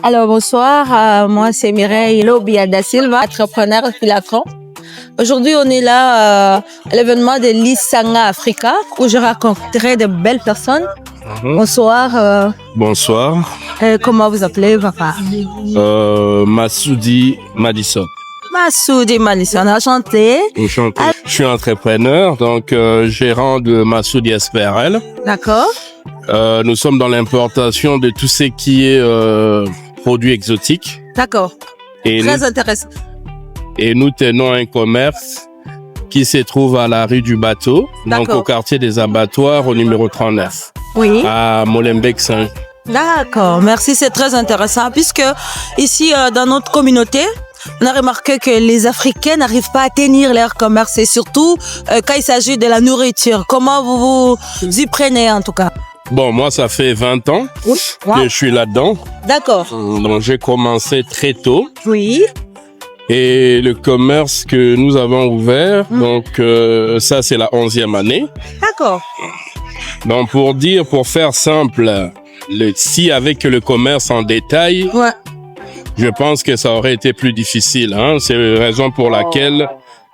Alors bonsoir, moi c'est Mireille Lobia da Silva, entrepreneur Filacron. Aujourd'hui on est là à l'événement de l'Isanga Africa où je rencontrerai de belles personnes. Bonsoir. Bonsoir. Comment vous appelez, papa? Massoudi Madison. Massoudi Madison, enchanté. Enchanté. Je suis entrepreneur, donc gérant de Massoudi SPRL. D'accord. Nous sommes dans l'importation de tout ce qui est produits exotiques. D'accord. Très intéressant. Et nous tenons un commerce qui se trouve à la rue du Bateau, donc au quartier des Abattoirs, au numéro 39. Oui. À Molenbeek-Saint. D'accord, merci, c'est très intéressant. Puisque ici, dans notre communauté, on a remarqué que les Africains n'arrivent pas à tenir leur commerce, et surtout quand il s'agit de la nourriture. Comment vous y prenez en tout cas? Bon, moi, ça fait 20 ans que je suis là-dedans. D'accord. Donc, j'ai commencé très tôt. Oui. Et le commerce que nous avons ouvert, donc ça, c'est la 11e année. D'accord. Donc, pour faire simple, si avec le commerce en détail, je pense que ça aurait été plus difficile. C'est la raison pour laquelle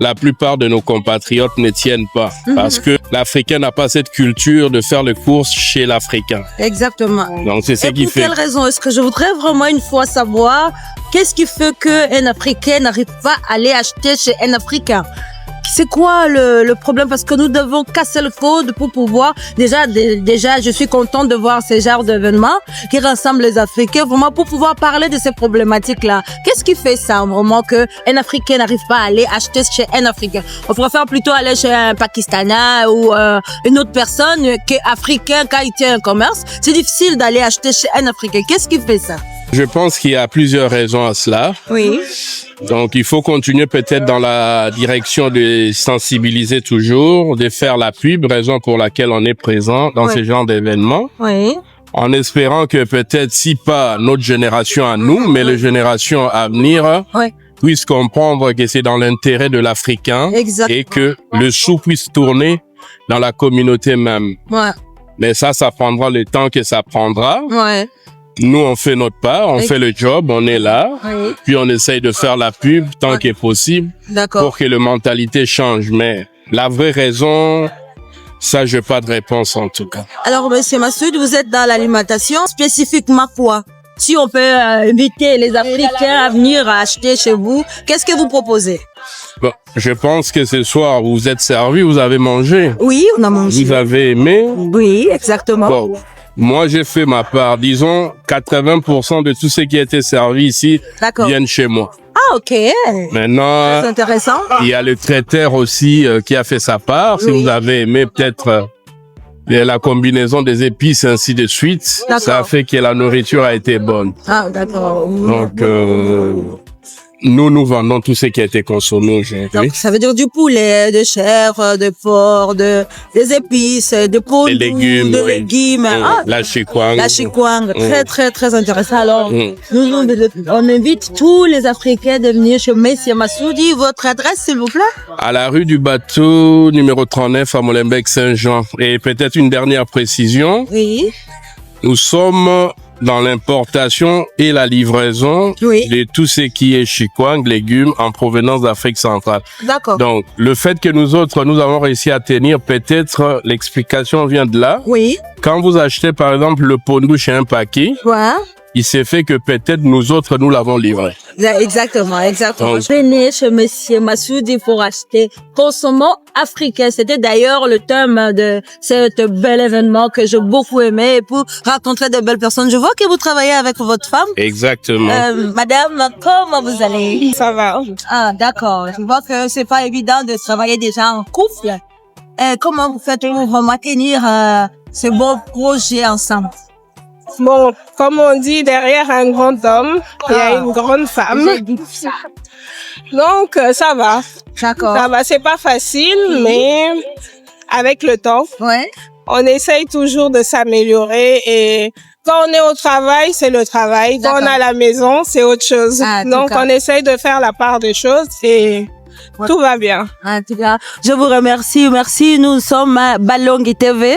la plupart de nos compatriotes ne tiennent pas. Parce que l'Africain n'a pas cette culture de faire les courses chez l'Africain. Exactement. Donc, c'est ce qui fait. Et pour quelle raison? Est-ce que je voudrais vraiment une fois savoir qu'est-ce qui fait qu'un Africain n'arrive pas à aller acheter chez un Africain? C'est quoi le problème? Parce que nous devons casser le code pour pouvoir... Déjà, je suis contente de voir ce genre d'événements qui rassemblent les Africains, vraiment pour pouvoir parler de ces problématiques-là. Qu'est-ce qui fait ça, vraiment, qu'un Africain n'arrive pas à aller acheter chez un Africain? On préfère plutôt aller chez un Pakistanais ou une autre personne qu'Africain, quand il tient un commerce. C'est difficile d'aller acheter chez un Africain. Qu'est-ce qui fait ça? Je pense qu'il y a plusieurs raisons à cela. Oui. Donc, il faut continuer peut-être dans la direction de sensibiliser toujours, de faire la pub, raison pour laquelle on est présent dans ce genre d'événements. Oui. En espérant que peut-être, si pas notre génération à nous, mais les générations à venir, puissent comprendre que c'est dans l'intérêt de l'Africain et que le sou puisse tourner dans la communauté même. Mais ça prendra le temps que ça prendra. Nous, on fait notre part, on fait le job, on est là, puis on essaye de faire la pub tant que possible pour que la mentalité change. Mais la vraie raison, ça, j'ai pas de réponse en tout cas. Alors, monsieur Massoud, vous êtes dans l'alimentation, spécifiquement quoi? Si on peut inviter les Africains à venir acheter chez vous, qu'est-ce que vous proposez? Bon, je pense que ce soir, vous êtes servi, vous avez mangé. Oui, on a mangé. Vous avez aimé? Oui, exactement. Bon. Moi, j'ai fait ma part. Disons, 80% de tout ce qui a été servi ici viennent chez moi. Ah, ok. Maintenant, c'est intéressant. Il y a le traiteur aussi qui a fait sa part. Si vous avez aimé peut-être la combinaison des épices, ainsi de suite, ça a fait que la nourriture a été bonne. Ah, d'accord. Donc, nous vendons tout ce qui a été consommé aujourd'hui. Donc, ça veut dire du poulet, de chair, de porc, des épices, de poudre, des légumes, de légumes. La chikwang. La chikwang. Très, très, très intéressant. Alors, on invite tous les Africains de venir chez Monsieur Massoudi. Votre adresse, s'il vous plaît? À la rue du Bateau, numéro 39, à Molenbeek-Saint-Jean. Et peut-être une dernière précision. Oui. Nous sommes dans l'importation et la livraison de tout ce qui est chikwang, légumes en provenance d'Afrique centrale. D'accord. Donc, le fait que nous avons réussi à tenir, peut-être l'explication vient de là. Oui. Quand vous achetez, par exemple, le pondou chez un paquet, il s'est fait que peut-être nous l'avons livré. Exactement. Venez chez Monsieur Massoudi pour acheter. Consommons africain. C'était d'ailleurs le thème de cet bel événement que j'ai beaucoup aimé pour rencontrer de belles personnes. Je vois que vous travaillez avec votre femme. Exactement. Madame, comment vous allez? Ça va. Ah, d'accord. Je vois que c'est pas évident de travailler déjà en couple. Comment vous faites pour vraiment tenir ce beau projet ensemble? Bon, comme on dit, derrière un grand homme, il y a une grande femme. Donc, ça va. D'accord. Ça va, c'est pas facile, mais avec le temps, on essaye toujours de s'améliorer et quand on est au travail, c'est le travail. Quand on est à la maison, c'est autre chose. Donc, on essaye de faire la part des choses et Tout va bien. En tout cas, je vous remercie. Merci. Nous sommes à Balongi TV.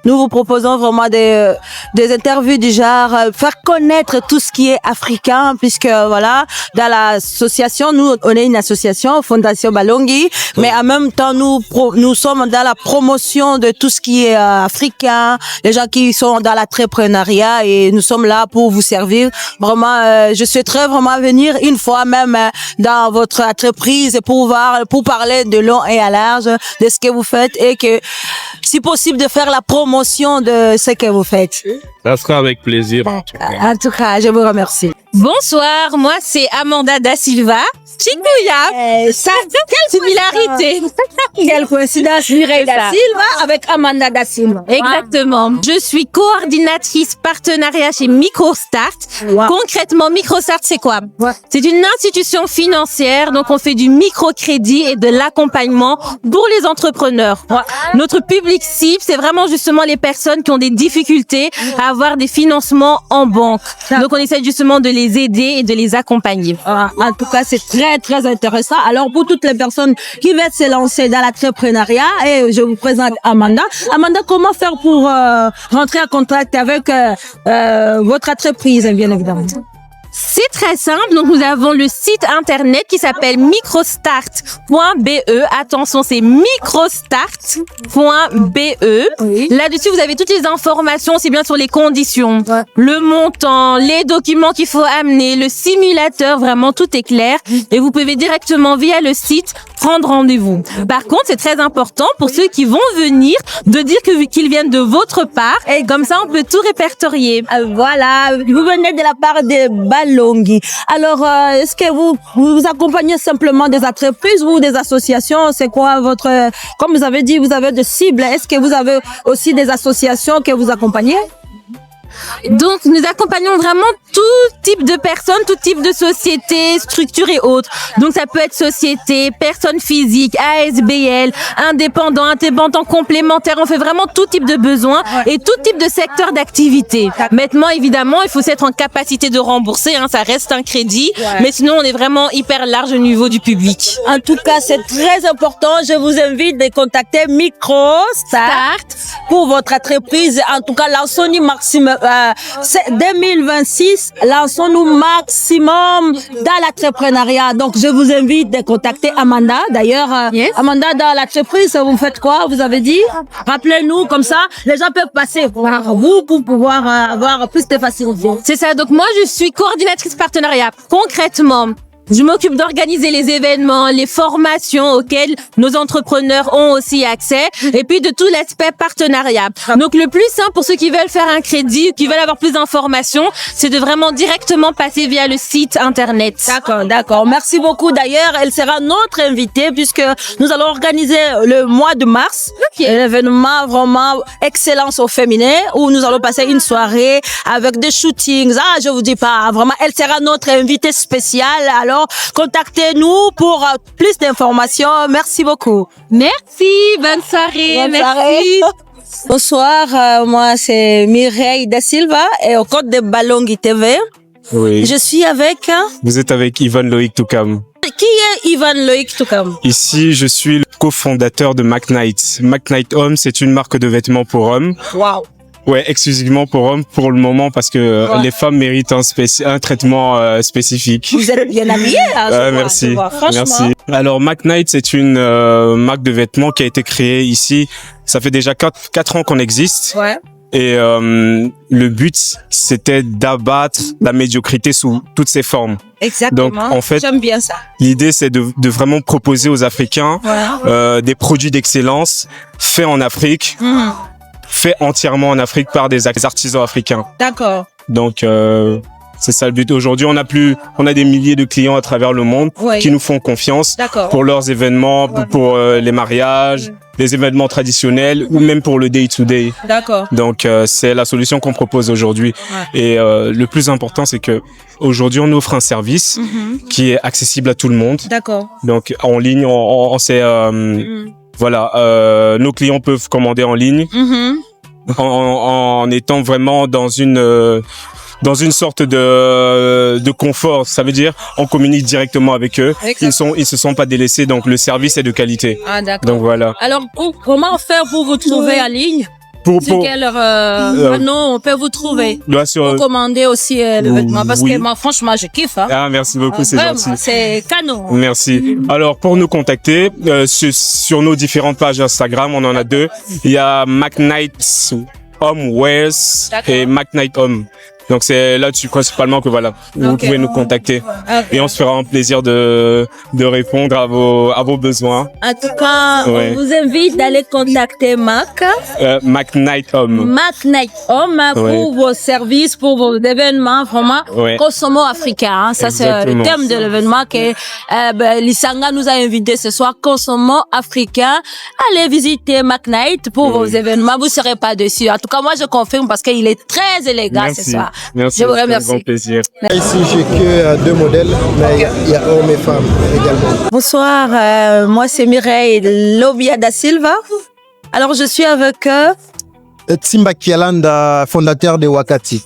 Nous vous proposons vraiment des interviews du genre, faire connaître tout ce qui est africain, puisque voilà, dans l'association, nous, on est une association, Fondation Balongi, mais en même temps, nous sommes dans la promotion de tout ce qui est africain, les gens qui sont dans l'entrepreneuriat, et nous sommes là pour vous servir. Vraiment, je souhaiterais vraiment venir une fois même dans votre entreprise pour parler de long et à large de ce que vous faites, et que, si possible, de faire la promotion de ce que vous faites. Ça sera avec plaisir. En tout cas, je vous remercie. Bonsoir, moi c'est Amanda Da Silva. Chikouya. Ça, Quelle similarité. quelle coïncidence, Mireille Da Silva avec Amanda Da Silva. Exactement. Je suis coordinatrice partenariat chez MicroStart. Wow. Concrètement, MicroStart, c'est quoi? C'est une institution financière, donc on fait du microcrédit et de l'accompagnement pour les entrepreneurs. Notre public cible, c'est vraiment justement les personnes qui ont des difficultés à avoir des financements en banque. Donc on essaie justement de les aider et de les accompagner. En tout cas, c'est très, très intéressant. Alors, pour toutes les personnes qui veulent se lancer dans l'entrepreneuriat, et je vous présente Amanda. Amanda, comment faire pour rentrer en contact avec votre entreprise, bien évidemment? C'est très simple. Donc, nous avons le site internet qui s'appelle microstart.be. Attention, c'est microstart.be. Oui. Là-dessus, vous avez toutes les informations, c'est bien sur les conditions, le montant, les documents qu'il faut amener, le simulateur, vraiment tout est clair. Et vous pouvez directement via le site prendre rendez-vous. Par contre, c'est très important pour ceux qui vont venir de dire qu'ils viennent de votre part. Et comme ça, on peut tout répertorier. Voilà, vous venez de la part de Balongi. Alors, est-ce que vous accompagnez simplement des entreprises ou des associations? C'est quoi votre... Comme vous avez dit, vous avez des cibles. Est-ce que vous avez aussi des associations que vous accompagnez? Donc, nous accompagnons vraiment tout type de personnes, tout type de sociétés, structures et autres. Donc, ça peut être société, personnes physiques, ASBL, indépendants, complémentaires. On fait vraiment tout type de besoins et tout type de secteur d'activité. Maintenant, évidemment, il faut être en capacité de rembourser. Ça reste un crédit. Mais sinon, on est vraiment hyper large au niveau du public. En tout cas, c'est très important. Je vous invite de contacter MicroStart pour votre entreprise. En tout cas, lançons-nous maximum. 2026, lançons-nous maximum dans l'entrepreneuriat. Donc, je vous invite de contacter Amanda. D'ailleurs, Amanda, dans l'entreprise, vous faites quoi? Vous avez dit? Rappelez-nous, comme ça, les gens peuvent passer voir vous pour pouvoir avoir plus de facilité. C'est ça. Donc, moi, je suis coordinatrice partenariat. Concrètement, je m'occupe d'organiser les événements, les formations auxquelles nos entrepreneurs ont aussi accès, et puis de tout l'aspect partenariat. Donc le plus simple pour ceux qui veulent faire un crédit, qui veulent avoir plus d'informations, c'est de vraiment directement passer via le site internet. D'accord. Merci beaucoup. D'ailleurs, elle sera notre invitée puisque nous allons organiser le mois de mars un événement vraiment excellence au féminin où nous allons passer une soirée avec des shootings. Je vous dis pas, vraiment, elle sera notre invitée spéciale. Alors, contactez-nous pour plus d'informations. Merci beaucoup. Merci, bonne soirée. Merci. Bonsoir, moi c'est Mireille Da Silva et au compte de Balongi TV. Oui. Je suis avec... Vous êtes avec Ivan Loïc Toukam. Qui est Ivan Loïc Toukam? Ici, je suis le cofondateur de McKnight. McKnight Homme, c'est une marque de vêtements pour hommes. Wow. Ouais, exclusivement pour hommes pour le moment parce que les femmes méritent un traitement spécifique. Vous êtes bien habillé, merci. Franchement. Merci. Alors, McKnight, c'est une marque de vêtements qui a été créée ici. Ça fait déjà 4 ans qu'on existe. Ouais. Et le but, c'était d'abattre la médiocrité sous toutes ses formes. Exactement. Donc, en fait, j'aime bien ça. L'idée, c'est de vraiment proposer aux Africains des produits d'excellence faits en Afrique, faits entièrement en Afrique par des artisans africains. D'accord. Donc, c'est ça le but. Aujourd'hui, on a des milliers de clients à travers le monde qui nous font confiance pour leurs événements, pour les mariages, les événements traditionnels ou même pour le day-to-day. D'accord. Donc, c'est la solution qu'on propose aujourd'hui. Et le plus important, c'est que aujourd'hui, on offre un service qui est accessible à tout le monde. D'accord. Donc, en ligne, on sait, voilà, nos clients peuvent commander en ligne en étant vraiment dans une dans une sorte de confort. Ça veut dire, on communique directement avec eux. Ils se sont pas délaissés, donc le service est de qualité. Ah, d'accord. Donc voilà. Alors, comment faire pour vous trouver en ligne? Sur quel panneau on peut vous trouver? Pour commander aussi le vêtement. Parce que moi, franchement, je kiffe. Hein. Ah, merci beaucoup, c'est gentil. C'est canon. Merci. Alors, pour nous contacter, sur nos différentes pages Instagram, on en a 2. Il y a McKnight Home Wears et McKnight Home. Donc c'est là-dessus principalement que voilà, vous pouvez nous contacter et on se fera un plaisir de répondre à vos besoins. En tout cas, on vous invite d'aller contacter McKnight Home. McKnight Home pour vos services, pour vos événements, vraiment consommons africain. Hein. Ça c'est le thème de l'événement que Lisanga nous a invité ce soir. Consommons africain. Allez visiter McKnight pour vos événements. Vous serez pas déçus. En tout cas, moi je confirme parce qu'il est très élégant ce soir. Merci, je vous remercie. C'est un grand plaisir. Ici, j'ai que 2 modèles, mais il y a hommes et femmes également. Bonsoir, moi c'est Mireille Lobia da Silva. Alors je suis avec Tsimba Kialanda, fondateur de Wakati.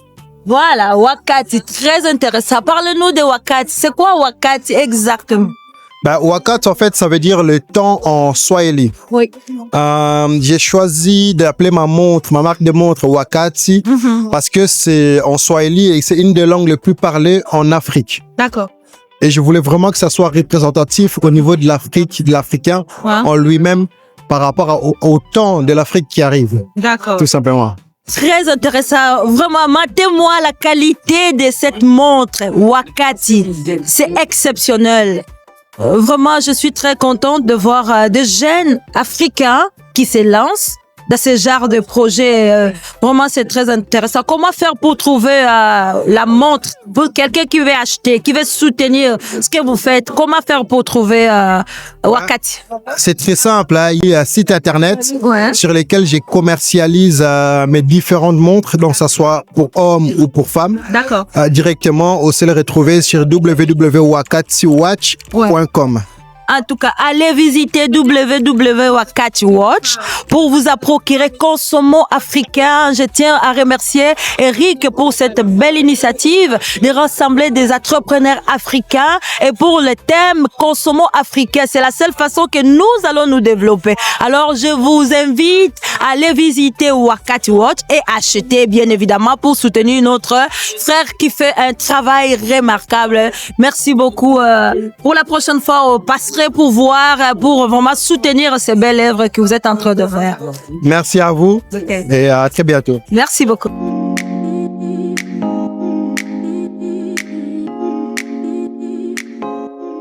Voilà, Wakati, très intéressant. Parle-nous de Wakati. C'est quoi Wakati exactement? Wakati, en fait, ça veut dire le temps en Swahili. Oui. J'ai choisi d'appeler ma marque de montre Wakati, parce que c'est en Swahili et c'est une des langues les plus parlées en Afrique. D'accord. Et je voulais vraiment que ça soit représentatif au niveau de l'Afrique, de l'Africain en lui-même, par rapport au temps de l'Afrique qui arrive. D'accord. Tout simplement. Très intéressant. Vraiment, matez-moi la qualité de cette montre Wakati. C'est exceptionnel. Vraiment, je suis très contente de voir des jeunes africains qui se lancent dans ce genre de projet. Vraiment, c'est très intéressant. Comment faire pour trouver la montre pour quelqu'un qui veut acheter, qui veut soutenir ce que vous faites? Comment faire pour trouver Wakati? C'est très simple. Hein. Il y a un site internet sur lequel je commercialise mes différentes montres, donc ça soit pour hommes ou pour femmes. D'accord. Directement, on sait le retrouver sur www.wakatiwatch.com. En tout cas, allez visiter www.wakatiwatch pour vous procurer Consommons africain. Je tiens à remercier Eric pour cette belle initiative de rassembler des entrepreneurs africains et pour le thème Consommons africain. C'est la seule façon que nous allons nous développer. Alors, je vous invite à aller visiter Wakati Watch et acheter, bien évidemment, pour soutenir notre frère qui fait un travail remarquable. Merci beaucoup. Pour la prochaine fois, on passera pour voir, pour vraiment soutenir ces belles œuvres que vous êtes en train de faire. Merci à vous et à très bientôt. Merci beaucoup.